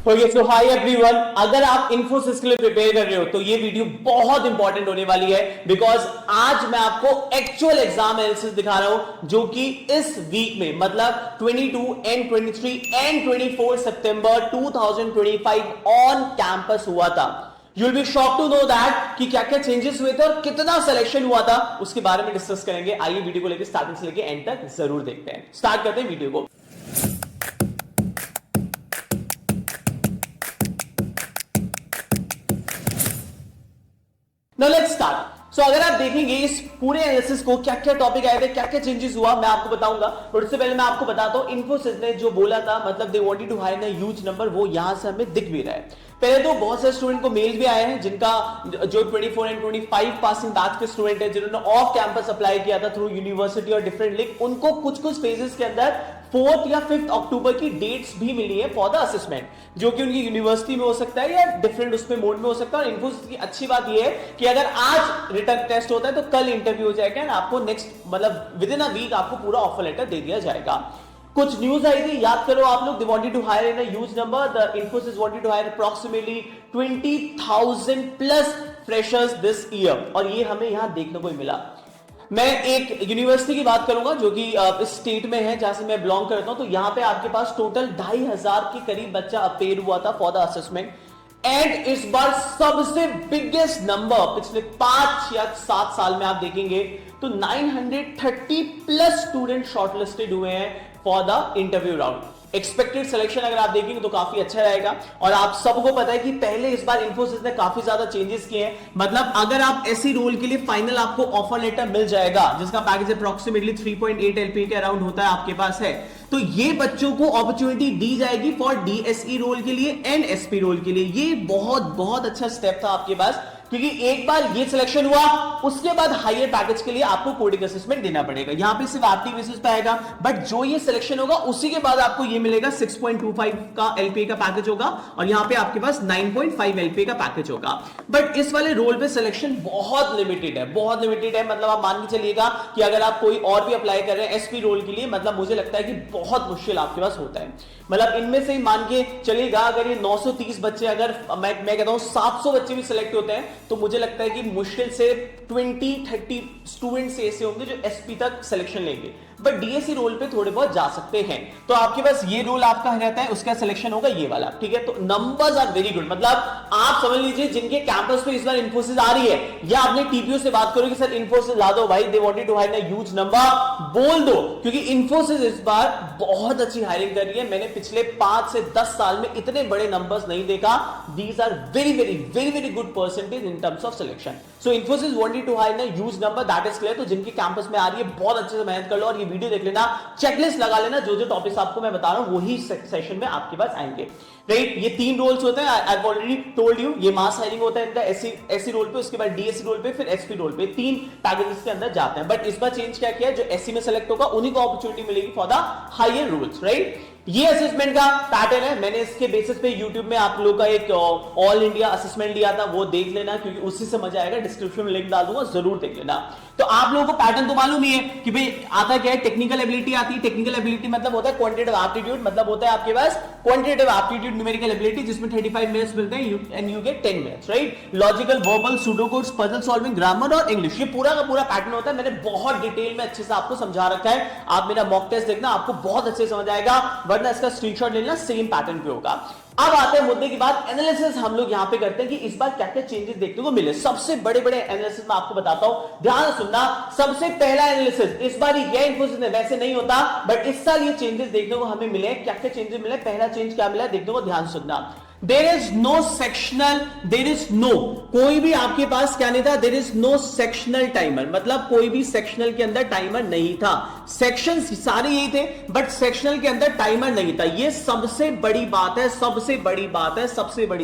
Okay so hi everyone, अगर आप इन्फोसिस के लिए प्रिपेयर कर रहे हो तो ये वीडियो बहुत इंपॉर्टेंट होने वाली है बिकॉज आज मैं आपको एक्चुअल एग्जाम एनालिसिस दिखा रहा हूं जो कि इस वीक में मतलब 22 एंड 23 एंड 24 सितंबर 2025 ऑन कैंपस हुआ था। You will be shock to know that कि क्या क्या चेंजेस हुए थे और कितना सिलेक्शन हुआ था, उसके बारे में डिस्कस करेंगे। आइए वीडियो को लेकर स्टार्टिंग से लेकर एंड तक जरूर देखते हैं। स्टार्ट करते हैं वीडियो को। Now let's start. So अगर आप देखेंगे इस पूरे एनालिसिस को क्या क्या टॉपिक आए थे, क्या क्या चेंजेस हुआ, मैं आपको बताऊंगा। बट उससे पहले मैं आपको बताता हूं इन्फोसिस ने जो बोला था, मतलब they wanted to hire a huge number, वो यहां से हमें दिख भी रहा है। पहले तो बहुत सारे स्टूडेंट को मेल भी आए हैं जिनका जो 24 एंड 25 पासिंग बैच के स्टूडेंट है जिन्होंने ऑफ कैंपस अप्लाई किया था थ्रू यूनिवर्सिटी और डिफरेंट लिंक, उनको कुछ फेजेस के अंदर 4th या 5th अक्टूबर की डेट्स भी मिली है फॉर द असेसमेंट, जो कि उनकी यूनिवर्सिटी में हो सकता है या डिफरेंट उसमें मोड में हो सकता है। और इन्फोसिस की अच्छी बात यह है कि अगर आज रिटर्न टेस्ट होता है तो कल इंटरव्यू हो जाएगा, आपको नेक्स्ट मतलब विद इन अ वीक आपको पूरा ऑफर लेटर दे दिया जाएगा। कुछ न्यूज आई थी, याद करो आप लोग, they wanted to hire in a huge number, the Infosys wanted to hire approximately 20,000 plus freshers this year, और ये हमें यहां देखने को मिला। मैं एक यूनिवर्सिटी की बात करूंगा जो कि इस स्टेट में है जहां से मैं बिलोंग करता हूं, तो यहां पे आपके पास टोटल 2,500 के करीब बच्चा अपेयर हुआ था फॉर द असेसमेंट। एंड इस बार सबसे बिगेस्ट नंबर पिछले 5 या 7 साल में आप देखेंगे तो 930 प्लस स्टूडेंट शॉर्टलिस्टेड हुए हैं for the interview round. Expected selection अगर आप देखेंगे तो काफी अच्छा रहेगा। और आप सबको पता है कि पहले इस बार इन्फोसिस ने काफी ज्यादा चेंजेस किए हैं, मतलब अगर आप ऐसी रोल के लिए फाइनल आपको ऑफर लेटर मिल जाएगा जिसका पैकेज अप्रॉक्सिमेटली 3.8 एलपी के अराउंड होता है आपके पास है, तो ये बच्चों को अपॉर्चुनिटी दी जाएगी फॉर डीएसई रोल के लिए एंड एसपी रोल के लिए। ये बहुत अच्छा स्टेप था आपके पास, क्योंकि एक बार ये सिलेक्शन हुआ उसके बाद हायर पैकेज के लिए आपको कोडिंग असेसमेंट देना पड़ेगा। यहां पे सिर्फ एक्टिव बेसिस पे आएगा, बट जो ये सिलेक्शन होगा उसी के बाद आपको ये मिलेगा 6.25 का एलपी का पैकेज होगा और यहां पे आपके पास 9.5 एलपी का पैकेज होगा। बट इस वाले रोल पे सिलेक्शन बहुत लिमिटेड है, बहुत लिमिटेड है। मतलब आप मान के चलिएगा कि अगर आप कोई और भी अप्लाई कर रहे हैं एसपी रोल के लिए, मतलब मुझे लगता है कि बहुत मुश्किल आपके पास होता है। मतलब इनमें से ही मान के चलिएगा अगर ये 930 बच्चे, अगर मैं कहता हूं 700 बच्चे भी सिलेक्ट होते हैं तो मुझे लगता है कि मुश्किल से 20-30 स्टूडेंट्स ऐसे होंगे जो एसपी तक सिलेक्शन लेंगे, बट डीएससी रोल पे थोड़े बहुत जा सकते हैं। तो आपके पास ये रोल आपका रहता है, उसका सिलेक्शन होगा ये वाला, ठीक है। तो नंबर्स आर वेरी गुड, मतलब आप समझ लीजिए जिनके कैंपस पे इस बार इन्फोसिस आ रही है या आपने टीपीओ से बात करो कि सर इन्फोसिस ला दो भाई, they wanted to hire a huge number, बोल दो, क्योंकि इन्फोसिस इस बार बहुत अच्छी हायरिंग कर रही है। मैंने पिछले 5 से 10 साल में इतने बड़े नंबर्स नहीं देखा। These are very good percentage in terms of selection. So Infosys wanted to hire a huge number, that is clear. तो जिनके कैंपस में आ रही है बहुत अच्छे से मेहनत कर लो और ये वीडियो देख लेना, चेकलिस्ट लगा लेना, जो टॉपिक्स आपको मैं बता रहा हूं वही सेशन में आपके पास आएंगे, राइट। ये 3 रोल्स होते हैं, I have already told you. ये मास हायरिंग होता है इनका एससी रोल पे, उसके बाद डीएससी रोल पे, फिर एसपी रोल पे, 3 पैकेजेस के अंदर जाते हैं। बट इस बार चेंज क्या किया है, जो एससी में सेलेक्ट होगा उन्हीं को अपॉर्चुनिटी मिलेगी for the higher roles, right. ये असेसमेंट का पैटर्न है। मैंने इसके बेसिस पे YouTube में आप लोगों का एक ऑल इंडिया असेसमेंट लिया था, वो देख लेना क्योंकि उसी से मजा आएगा। डिस्क्रिप्शन में लिंक डाल दूंगा, जरूर देख लेना। तो आप लोगों को पैटर्न तो मालूम ही है कि भाई आता क्या है, टेक्निकल एबिलिटी आती है। टेक्निकल एबिलिटी मतलब होता है क्वांटिटेटिव एप्टीट्यूड, मतलब होता है आपके पास क्वांटिटेटिव एप्टीट्यूड न्यूमेरिकल एबिलिटी, जिसमें 35 मिनट्स मिलते हैं and you get 10 minutes, right. Logical, verbal, pseudocodes, puzzle solving, grammar और इंग्लिश, ये पूरा का पूरा पैटर्न होता है। मैंने बहुत डिटेल में अच्छे से आपको समझा रखा है, आप मेरा मॉक टेस्ट देखना, आपको बहुत अच्छे से समझ आएगा, वरना इसका स्क्रीनशॉट लेना, सेम पैटर्न पे होगा। अब आते हैं मुद्दे की बात, एनालिसिस हम लोग यहां पे करते हैं कि इस बार क्या क्या चेंजेस देखने को मिले। सबसे बड़े एनालिसिस मैं आपको बताता हूं, ध्यान से सुनना। सबसे पहला एनालिसिस इस बार ही किया इन्फोसिस ने, वैसे नहीं होता बट इस साल ये चेंजेस देखने को हमें मिले। क्या क्या चेंजेस मिले, पहला चेंज क्या मिला देखने को, ध्यान सुनना। There is no sectional, there is no, कोई भी आपके पास क्या नहीं था, there is no sectional timer, मतलब कोई भी सेक्शनल के अंदर टाइमर नहीं था। सेक्शन सारे यही थे बट सेक्शनल के अंदर टाइमर नहीं था। ये सबसे बड़ी बात है, सबसे बड़ी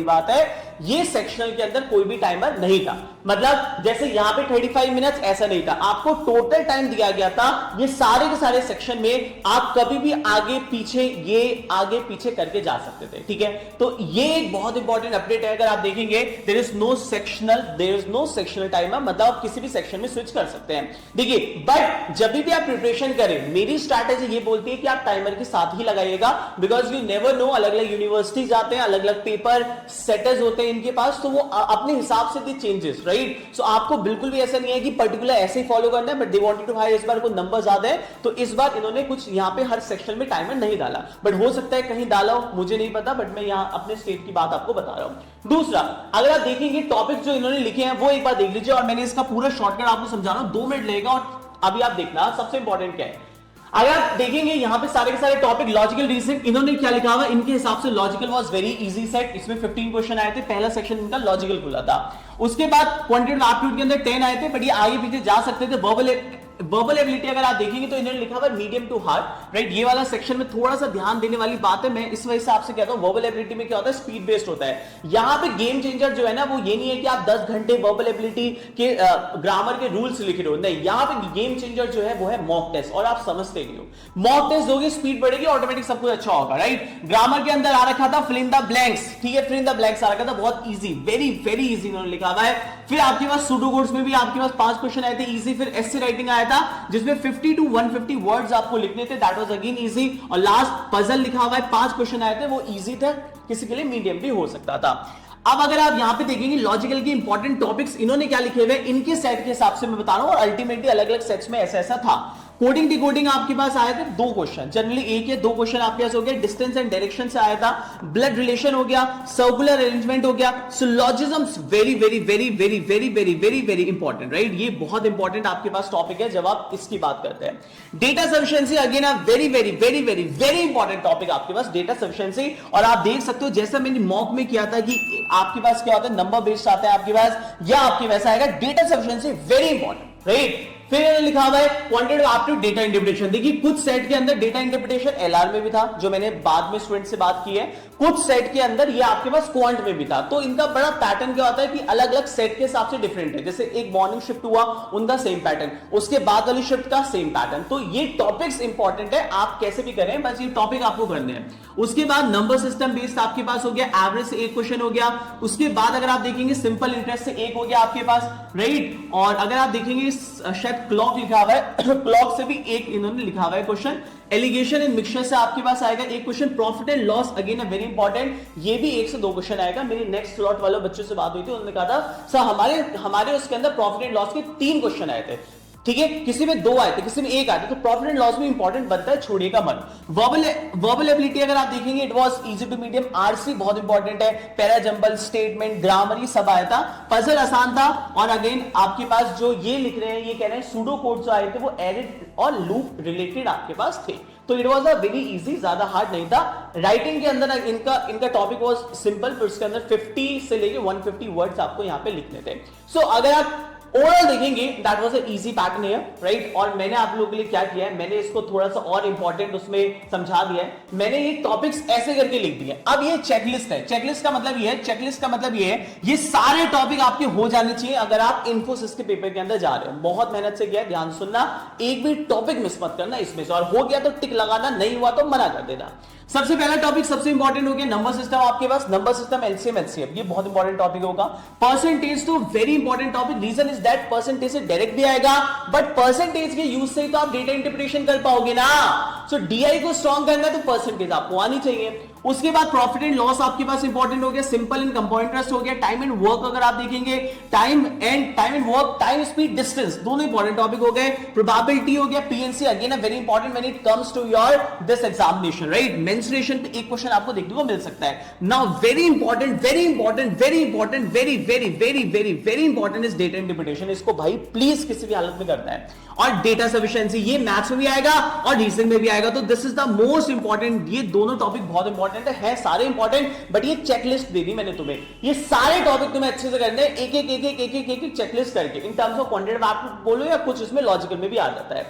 बात है, ये सेक्शनल के अंदर कोई भी टाइमर नहीं था। मतलब जैसे यहां पे 35 मिनट्स ऐसा नहीं था, आपको टोटल टाइम दिया गया था। ये सारे के सारे सेक्शन में आप कभी भी आगे पीछे करके जा सकते थे, ठीक है। तो ये एक बहुत इंपॉर्टेंट अपडेट है, अगर आप देखेंगे there is no sectional timer, मतलब आप किसी भी सेक्शन में स्विच कर सकते हैं। देखिए बट जब भी आप प्रिपरेशन करें, मेरी स्ट्रैटेजी ये बोलती है कि आप टाइमर के साथ ही लगाइएगा, बिकॉज यू नेवर नो, अलग अलग यूनिवर्सिटी जाते हैं, अलग अलग पेपर सेटर्स होते हैं इनके पास, तो वो अपने हिसाब से दे चेंजेस, राइट। सो आपको बिल्कुल भी ऐसा नहीं है कि पर्टिकुलर ऐसे ही फॉलो करना है, but they wanted to hire, इस बार को नंबर ज्यादा है तो इस बार इन्होंने कुछ यहां पे हर सेक्शन में टाइमर नहीं डाला, बट हो सकता है कहीं डाला हो, मुझे नहीं पता, बट मैं यहां अपने स्टेट की बात आपको बता रहा हूं। दूसरा, अगर आप देखेंगे टॉपिक जो इन्होंने लिखे हैं वो एक बार देख लीजिए, और मैंने इसका पूरा शॉर्टकट आपको समझा रहा हूं, 2 मिनट लगेगा, और अभी आप देखना सबसे इंपॉर्टेंट क्या है। अगर आप देखेंगे यहां पे सारे के सारे टॉपिक लॉजिकल रीजनिंग, इन्होंने क्या लिखा हुआ, इनके हिसाब से logical was very easy set, इसमें 15 क्वेश्चन आए थे, पहला सेक्शन इनका लॉजिकल खुला था। उसके बाद क्वांटिटेटिव एप्टीट्यूड के अंदर 10 आए थे, बट ये आगे पीछे जा सकते थे। वर्बल एबिलिटी अगर आप देखेंगे तो इन्होंने लिखा हुआ मीडियम टू हार्ड, राइट। ये वाला सेक्शन में थोड़ा सा ध्यान देने वाली बात है, मैं इस वजह से आपसे कहता हूं वर्बल एबिलिटी में क्या होता है, स्पीड बेस्ड होता है। यहां पे गेम चेंजर जो है ना, वो ये नहीं है कि आप 10 घंटे वर्बल एबिलिटी के ग्रामर के रूल्स लिख रहे हो, नहीं, यहां पे गेम चेंजर जो है वो है मॉक टेस्ट, और आप समझते नहीं हो। मॉक टेस्ट दोगे, स्पीड बढ़ेगी, ऑटोमेटिक सब कुछ अच्छा होगा, राइट। ग्रामर के अंदर आ रखा था फिल इन द ब्लैंक्स, ठीक है, फिल इन द ब्लैंक्स आ रखा था, बहुत इजी, वेरी वेरी इजी इन्होंने लिखा हुआ है। फिर आपके पास सूडो कोड्स में भी आपके पास 5 क्वेश्चन आए थे इजी, फिर एस्से राइटिंग आया था जिसमें 50 to 150 वर्ड्स आपको लिखने थे, दैट वाज अगेन इजी। और लास्ट पजल लिखा हुआ है, 5 क्वेश्चन आए थे, वो इजी था, किसी के लिए मीडियम भी हो सकता था। अब अगर आप यहां पे देखेंगे लॉजिकल के इंपॉर्टेंट टॉपिक्स इन्होंने क्या लिखे हुए, इनके सेट के हिसाब से मैं बता रहा हूं, और अल्टीमेटली अलग अलग सेट्स में ऐसा ऐसा था। कोडिंग डिकोडिंग आपके पास आए थे 2 क्वेश्चन, जनरली एक या 2 क्वेश्चन आपके पास हो गया, डिस्टेंस एंड डायरेक्शन से आया था, ब्लड रिलेशन हो गया, सर्कुलर अरेंजमेंट हो गया, syllogisms very very very very very very very very important, right. ये बहुत इंपॉर्टेंट आपके पास टॉपिक है जब आप इसकी बात करते हैं। Data sufficiency again a very very very very very important topic आपके पास, डेटा सफिशिएंसी। और आप देख सकते हो जैसा मैंने मॉक में किया था कि आपके पास क्या होता है, नंबर बेस्ड आता है आपके पास, या आपके वैसा आएगा, data sufficiency very important, right. फिर लिखा हुआ है क्वांटिटेटिव एप्टीट्यूड डेटा इंटरप्रिटेशन। देखिए कुछ सेट के अंदर डेटा इंटरप्रिटेशन एलआर में भी था, जो मैंने बाद में स्टूडेंट से बात की है, कुछ सेट के अंदर ये आपके पास क्वांट में भी था। तो इनका बड़ा पैटर्न क्या होता है कि अलग अलग सेट के हिसाब से डिफरेंट है, जैसे एक मॉर्निंग शिफ्ट हुआ उनका सेम पैटर्न, उसके बाद वाली शिफ्ट का सेम पैटर्न। तो ये टॉपिक्स इंपॉर्टेंट है, आप कैसे भी करें, बस ये टॉपिक आपको करने हैं। उसके बाद नंबर सिस्टम बेस्ड आपके पास हो गया, एवरेज से 1 क्वेश्चन हो गया। उसके बाद अगर आप देखेंगे सिंपल इंटरेस्ट से 1 हो गया आपके पास, राइट। और अगर आप देखेंगे शायद क्लॉक लिखा हुआ है, क्लॉक से भी 1 इन्होंने लिखा हुआ है क्वेश्चन। एलिगेशन एंड मिक्सचर से आपके पास आएगा 1 question. Profit and loss again very important, ये भी 1 से 2 क्वेश्चन आएगा। मेरी नेक्स्ट स्लॉट वाले बच्चों से बात हुई थी, उन्होंने कहा था सर हमारे उसके अंदर प्रॉफिट एंड लॉस के 3 क्वेश्चन आए थे, ठीक है, किसी में 2 आए थे, किसी में 1 आए थे, तो प्रॉफिट एंड लॉस भी इंपॉर्टेंट बनता है, छोड़िएगा मत। वर्बल एबिलिटी अगर आप देखेंगे it was easy to medium, RC बहुत इंपॉर्टेंट है, पैरा जंबल, स्टेटमेंट, ग्रामर, ये सब आया था। पजल आसान था, और अगेन आपके पास जो ये लिख रहे हैं, ये कह रहे हैं सूडो कोड जो आए थे वो एरिड और लूप रिलेटेड आपके पास थे, तो it was a very easy, ज्यादा हार्ड नहीं था। राइटिंग के अंदर इनका टॉपिक वाज सिंपल, फिर उसके अंदर 50 से लेके 150 वर्ड्स आपको यहां पे लिखने थे। सो अगर आप ओवरऑल देखेंगे that was a easy pattern है, राइट। और मैंने आप लोगों के लिए क्या किया है, मैंने इसको थोड़ा सा और इंपॉर्टेंट उसमें समझा दिया है, मैंने ये टॉपिक्स ऐसे करके लिख दिए। अब ये चेकलिस्ट है, चेकलिस्ट का मतलब ये है, चेकलिस्ट का मतलब ये है, ये सारे टॉपिक आपके हो जाने चाहिए अगर आप इन्फोसिस के पेपर के अंदर जा रहे हो। बहुत मेहनत से किया है, ध्यान सुनना, एक भी टॉपिक मिस मत करना इसमें से, और हो गया तो टिक लगाना, नहीं हुआ तो मना कर देना। सबसे पहला टॉपिक सबसे इंपॉर्टेंट हो गया नंबर सिस्टम, आपके पास नंबर सिस्टम, एलसीएम, एचसीएफ, ये बहुत इंपॉर्टेंट टॉपिक होगा। परसेंटेज तो very important topic, reason is that percentage से डायरेक्ट भी आएगा, बट परसेंटेज के यूज से ही तो आप डेटा इंटरप्रिटेशन कर पाओगे ना। सो डीआई को स्ट्रॉन्ग करना है तो परसेंटेज आपको आनी चाहिए। उसके बाद प्रॉफिट एंड लॉस आपके पास इंपॉर्टेंट हो गया, सिंपल एंड कंपाउंड इंटरेस्ट हो गया, टाइम एंड वर्क अगर आप देखेंगे, time and work, time speed distance, दोनों इंपॉर्टेंट टॉपिक हो गए। प्रोबेबिलिटी हो गया, PNC again very important when it comes to your this examination, right. Mensuration पे 1 क्वेश्चन आपको देखने को मिल सकता है। Now very important very important very important very very very very very important is data interpretation, इसको भाई प्लीज किसी भी हालत में करना है। और डेटा सफिशिएंसी, ये मैथ्स में भी आएगा और रीजनिंग में भी आएगा, तो this is the most important, ये दोनों टॉपिक बहुत इंपॉर्टेंट है सारे इंपॉर्टेंट, बट ये चेकलिस्ट दे दी मैंने तुम्हें, ये सारे टॉपिक तुम्हें अच्छे से करने हैं, एक एक चेकलिस्ट करके, इन टर्म्स ऑफ क्वांटिटेटिव एप्टीट्यूड बोलो या कुछ इसमें लॉजिकल में भी आ जाता है।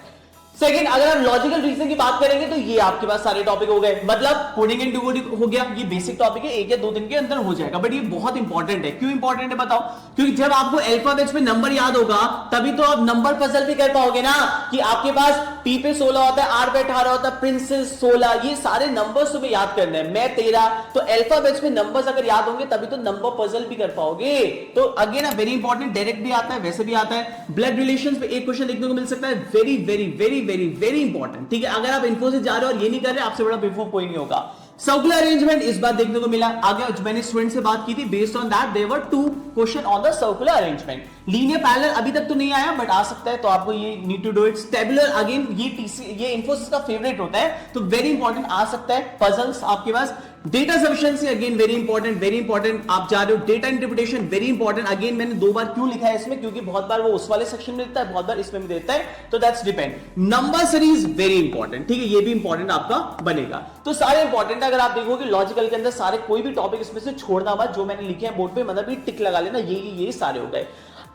सेकंड, अगर आप लॉजिकल रीजनिंग की बात करेंगे तो ये आपके पास सारे टॉपिक हो गए, मतलब कोडिंग एंड डिकोडिंग हो गया, ये बेसिक टॉपिक है, 1 या 2 दिन के अंदर हो जाएगा, बट ये बहुत इंपॉर्टेंट है। क्यों इंपॉर्टेंट है बताओ? क्योंकि जब आपको अल्फाबेट्स में नंबर याद होगा तभी तो आप नंबर पजल भी कर पाओगे ना, कि आपके पास पी पे 16 होता है, आर पे 18 होता है, प्रिंसेस 16, ये सारे नंबर्स तुम्हें याद करने हैं, मैं 13, तो अल्फाबेट्स में नंबर्स अगर याद होंगे तभी तो नंबर पजल भी कर पाओगे। तो अगेन वेरी इंपॉर्टेंट, डायरेक्ट भी आता है, वैसे भी आता है। ब्लड रिलेशंस पे एक क्वेश्चन देखने को मिल सकता है, very very very very very important, ठीक है। अगर आप इन्फोसिस जा रहे हो और ये नहीं कर रहे, आपसे बड़ा बेवकूफ कोई नहीं होगा। सर्कुलर अरेंजमेंट इस बार देखने को मिला, आगे मैंने स्टूडेंट से बात की थी, based on that there were 2 question on the circular arrangement. Linear parallel अभी तक तो नहीं आया, बट आ सकता है, तो आपको ये need to do it. Tabular again ये इन्फोसिस का फेवरेट होता है, तो वेरी इंपॉर्टेंट आ सकता है। पजल्स आपके पास, data sufficiency again very important, आप जा रहे हो। Data interpretation very important, again मैंने 2 बार क्यों लिखा है इसमें, क्योंकि बहुत बार वो उस वाले सेक्शन में देता है, बहुत बार इसमें भी देता है, तो that's depend. Number series very important, ठीक है, ये भी इंपॉर्टेंट आपका बनेगा। तो सारे इंपॉर्टेंट, अगर आप देखोगे लॉजिकल के अंदर सारे, कोई भी टॉपिक इसमें से छोड़ना मत, जो मैंने लिखे हैं बोर्ड पे, मतलब ये टिक लगा लेना, ये सारे हो गए।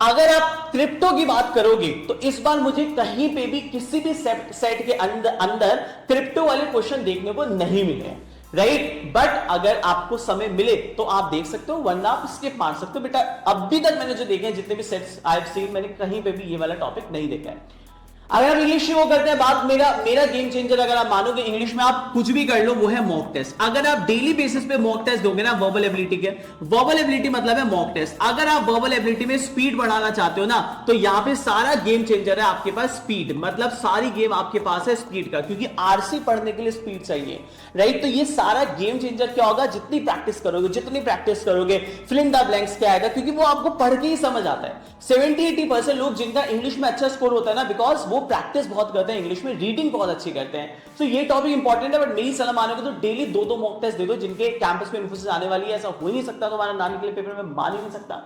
अगर आप क्रिप्टो की बात करोगे तो इस बार मुझे कहीं पे भी किसी भी सेट के अंदर क्रिप्टो वाले क्वेश्चन देखने को नहीं मिले, राइट। बट अगर आपको समय मिले तो आप देख सकते हो, वरना आप स्किप मार सकते हो। बेटा अभी तक मैंने जो देखे हैं, जितने भी सेट्स आई हैव सीन, मैंने कहीं पे भी ये वाला टॉपिक नहीं देखा है। अगर आप इंग्लिश की वो करते हैं बात, मेरा गेम चेंजर अगर आप मानोगे, इंग्लिश में आप कुछ भी कर लो, वो है मॉक टेस्ट। अगर आप डेली बेसिस पे मॉक टेस्ट दोगे ना वर्बल एबिलिटी के, वर्बल एबिलिटी मतलब है मॉक टेस्ट। अगर आप वर्बल एबिलिटी में स्पीड बढ़ाना चाहते हो ना, तो यहां पे सारा गेम चेंजर है आपके पास स्पीड, मतलब सारी गेम आपके पास है स्पीड का, क्योंकि आरसी पढ़ने के लिए स्पीड चाहिए, राइट। तो ये सारा गेम चेंजर क्या होगा, जितनी प्रैक्टिस करोगे फिल इन द ब्लैंक्स क्या आएगा, क्योंकि वो आपको पढ़ के ही समझ आता है। 70-80% लोग जिनका इंग्लिश में अच्छा स्कोर होता है ना, बिकॉज वो प्रैक्टिस बहुत करते हैं इंग्लिश में, रीडिंग बहुत अच्छी करते हैं। तो ये टॉपिक इंपॉर्टेंट है, बट मेरी सलाह मानोगे तो डेली 2-2 मॉक टेस्ट दे दो, जिनके कैंपस में इन्फोसिस आने वाली है। ऐसा हो ही नहीं सकता तो हमारा नाम के लिए पेपर में मान ही नहीं सकता,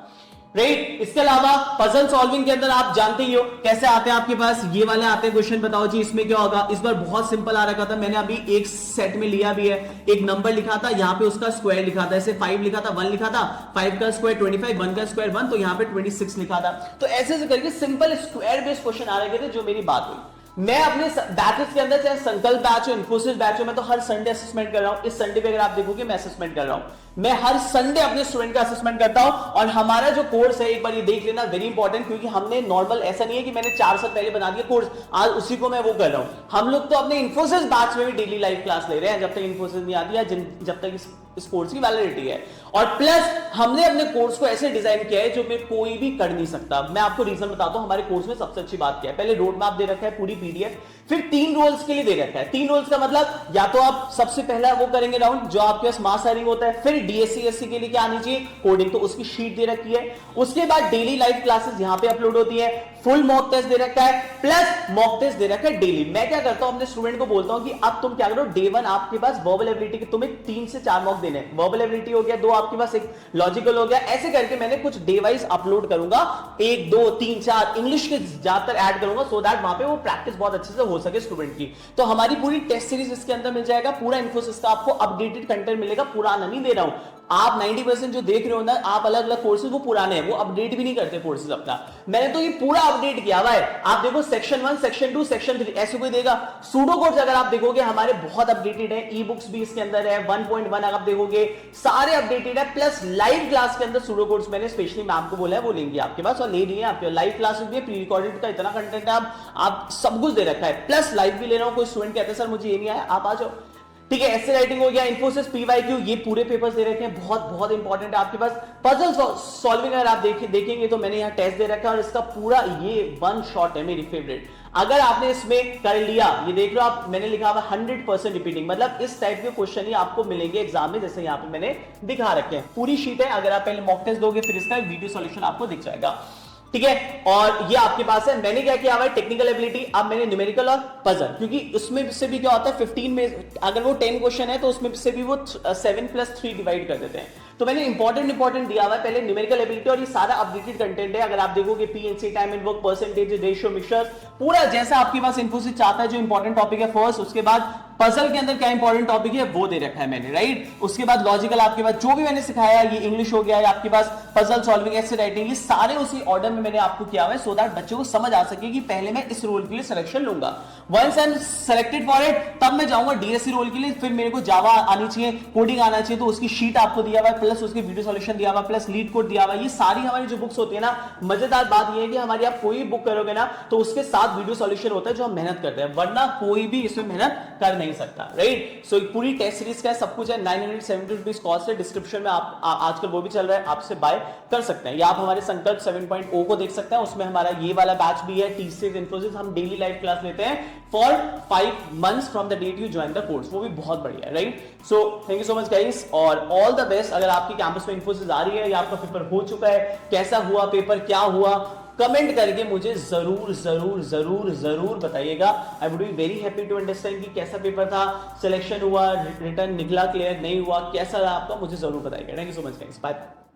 राइट। इसके अलावा पजल सॉल्विंग के अंदर आप जानते ही हो कैसे आते हैं आपके पास, ये वाले आते हैं क्वेश्चन, बताओ जी इसमें क्या होगा। इस बार बहुत सिंपल आ रखा था, मैंने अभी एक सेट में लिया भी है, एक नंबर लिखा था, यहाँ पे उसका स्क्वायर लिखा था, ऐसे 5 लिखा था, 1 लिखा था, 5 का स्क्वायर 25, 1 का स्क्वायर 1, तो यहाँ पे 26 लिखा था। तो ऐसे करके सिंपल स्क्वायर बेस्ड क्वेश्चन आ रहे थे, जो मेरी बात हुई। मैं अपने बैचेस के अंदर, चाहे संकल्प बैच हो, इन्फोसिस बैच हो, मैं तो हर संडे असेसमेंट कर रहा हूं। इस संडे पे अगर आप देखोगे मैं असेसमेंट कर रहा हूं, मैं हर संडे अपने स्टूडेंट का असेसमेंट करता हूं। और हमारा जो कोर्स है, एक बार ये देख लेना, वेरी इंपॉर्टेंट, क्योंकि हमने नॉर्मल, ऐसा नहीं है कि मैंने 4 साल पहले बना दिया कोर्स, आज उसी को मैं वो कर रहा हूं। हम लोग तो अपने इन्फोसिस बैच में भी डेली लाइव क्लास ले रहे हैं, जब तक इन्फोसिस नहीं आती है, जब तक इस कोर्स की वैलिडिटी है। और प्लस हमने अपने कोर्स को ऐसे डिजाइन किया है जो मैं कोई भी कर नहीं सकता। मैं आपको रीजन बताता हूं, हमारे कोर्स में सबसे अच्छी बात क्या है। पहले रोड मैप दे रखा है, पूरी पीडीएफ, फिर 3 रोल्स के लिए दे रखा है। 3 रोल्स का मतलब, या तो आप सबसे पहला वो करेंगे राउंड जो आपके पास मास हायरिंग होता है, फिर डीएससी एससी के लिए क्या आनी चाहिए, कोडिंग, तो उसकी शीट दे रखी है। उसके बाद डेली लाइव क्लासेस यहां पे अपलोड होती है, फुल मॉक टेस्ट दे रखा है, प्लस मॉक टेस्ट दे रखा है डेली। मैं क्या करता हूं, अपने स्टूडेंट को बोलता हूं कि अब तुम क्या करो, डे 1 आपके पास वर्बल एबिलिटी के तुम्हें 3 से 4 मॉक देने, वर्बल एबिलिटी हो गया 2 आपके पास, एक लॉजिकल हो गया, ऐसे करके मैंने कुछ डे वाइज अपलोड करूंगा, 1 2 3 4 इंग्लिश के ज्यादातर ऐड करूंगा, सो दैट वहां पे वो प्रैक्टिस बहुत अच्छे से हो सके स्टूडेंट की। तो हमारी पूरी टेस्ट सीरीज इसके अंदर मिल जाएगा, पूरा इन्फोसिस का आपको अपडेटेड कंटेंट मिलेगा, पुराना नहीं दे रहा हूं। आप 90% जो देख रहे हो ना, आप अलग अलग कोर्सेज, वो पुराने हैं, वो अपडेट भी नहीं करते कोर्सेज अपना। मैंने तो ये पूरा अपडेट किया हुआ है। आप देखो सेक्शन 1, सेक्शन 2, सेक्शन 3, ऐसे कोई देगा। सूडो कोड्स अगर आप देखोगे हमारे बहुत अपडेटेड है, ई बुक्स भी इसके अंदर है, 1.1 आप देखोगे सारे अपडेटेड है, प्लस लाइव क्लास के अंदर सूडो कोड्स मैंने स्पेशली मैम को बोला है वो लेंगे आपके पास, और ले लिए आपके लाइव क्लासेस भी, प्री रिकॉर्डेड का इतना कंटेंट है, आप सब कुछ दे रखा है, प्लस लाइव भी ले रहा हूं। कोई स्टूडेंट कहते हैं सर मुझे ये नहीं आया, आप आ जाओ, ठीक है। ऐसे राइटिंग हो गया, इन्फोसिस पीवाईक्यू, ये पूरे पेपर्स दे रखे हैं, बहुत बहुत इंपॉर्टेंट है आपके पास। पजल सॉल्विंग अगर आप देखेंगे तो मैंने यहाँ टेस्ट दे रखा है, और इसका पूरा ये 1 शॉट है मेरी फेवरेट। अगर आपने इसमें कर लिया, ये देख लो आप, मैंने लिखा हुआ 100% रिपीटिंग, मतलब इस टाइप के क्वेश्चन ही आपको मिलेंगे एग्जाम में, जैसे यहाँ पे मैंने दिखा रखे हैं। पूरी शीट है, अगर आप पहले मॉक टेस्ट दोगे फिर इसका वीडियो सॉल्यूशन आपको दिख जाएगा, ठीक है। और ये आपके पास है। मैंने क्या किया हुआ है, टेक्निकल एबिलिटी, अब मैंने न्यूमेरिकल और पजल, क्योंकि उसमें से भी क्या होता है 15 में अगर वो 10 क्वेश्चन है तो उसमें से भी वो 7 + 3 डिवाइड कर देते हैं। तो मैंने इंपॉर्टेंट दिया हुआ है पहले न्यूमेरिकल एबिलिटी, और ये सारा अपडेटेड कंटेंट है। अगर आप देखोगे PNC, time and work, percentage, ratio, mixtures, पूरा जैसा आपके पास इन्फोसिस चाहता है, जो इंपॉर्टेंट टॉपिक है फर्स्ट, उसके बाद पजल के अंदर क्या इंपॉर्टेंट टॉपिक है वो दे रखा है मैंने, राइट। उसके बाद लॉजिकल आपके पास जो भी मैंने सिखाया, ये इंग्लिश हो गया, आपके पास पजल सॉल्विंग, ऐसे राइटिंग, ये सारे उसी ऑर्डर में मैंने आपको किया हुआ है, सो दैट बच्चों को समझ आ सके कि पहले मैं इस रोल के लिए सिलेक्शन लूंगा। Once I am selected for it, तब मैं जाऊंगा डीएससी रोल के लिए, फिर मेरे को जावा आनी चाहिए, कोडिंग आना चाहिए, तो उसकी शीट आपको दिया हुआ है, प्लस उसके वीडियो सॉल्यूशन दिया हुआ है, प्लस लीड कोड दिया हुआ है। ये सारी हमारी जो बुक्स होती है ना, मजेदार बात ये है कि हमारी आप कोई बुक करोगे ना तो उसके साथ वीडियो सॉल्यूशन होता है जो हम मेहनत करते हैं, वरना कोई भी इसमें मेहनत कर नहीं सकता, राइट। सो पूरी टेस्ट सीरीज का सब कुछ है, 970 रुपीज कॉस्ट है, डिस्क्रिप्शन में आप आजकल वो भी चल रहा है, आपसे बाय कर सकते हैं, या आप हमारे संकल्प 7.0 को देख सकते हैं, उसमें हमारा ये वाला बैच भी है, टीसीएस इन्फोसिस, हम डेली लाइव क्लास लेते हैं for 5 months from the date you join the course, वो भी बहुत बढ़िया है, right. So thank you so much guys और ऑल द बेस्ट। अगर आपकी कैंपस में इन्फोसिस आ रही है या आपका पेपर हो चुका है, कैसा हुआ पेपर, क्या हुआ, कमेंट करके मुझे जरूर जरूर जरूर जरूर बताइएगा। I would be very happy to understand कि कैसा पेपर था, सिलेक्शन हुआ, रिटर्न निकला, क्लियर नहीं हुआ, कैसा रहा आपका, मुझे जरूर बताइएगा। Thank you so much guys, bye.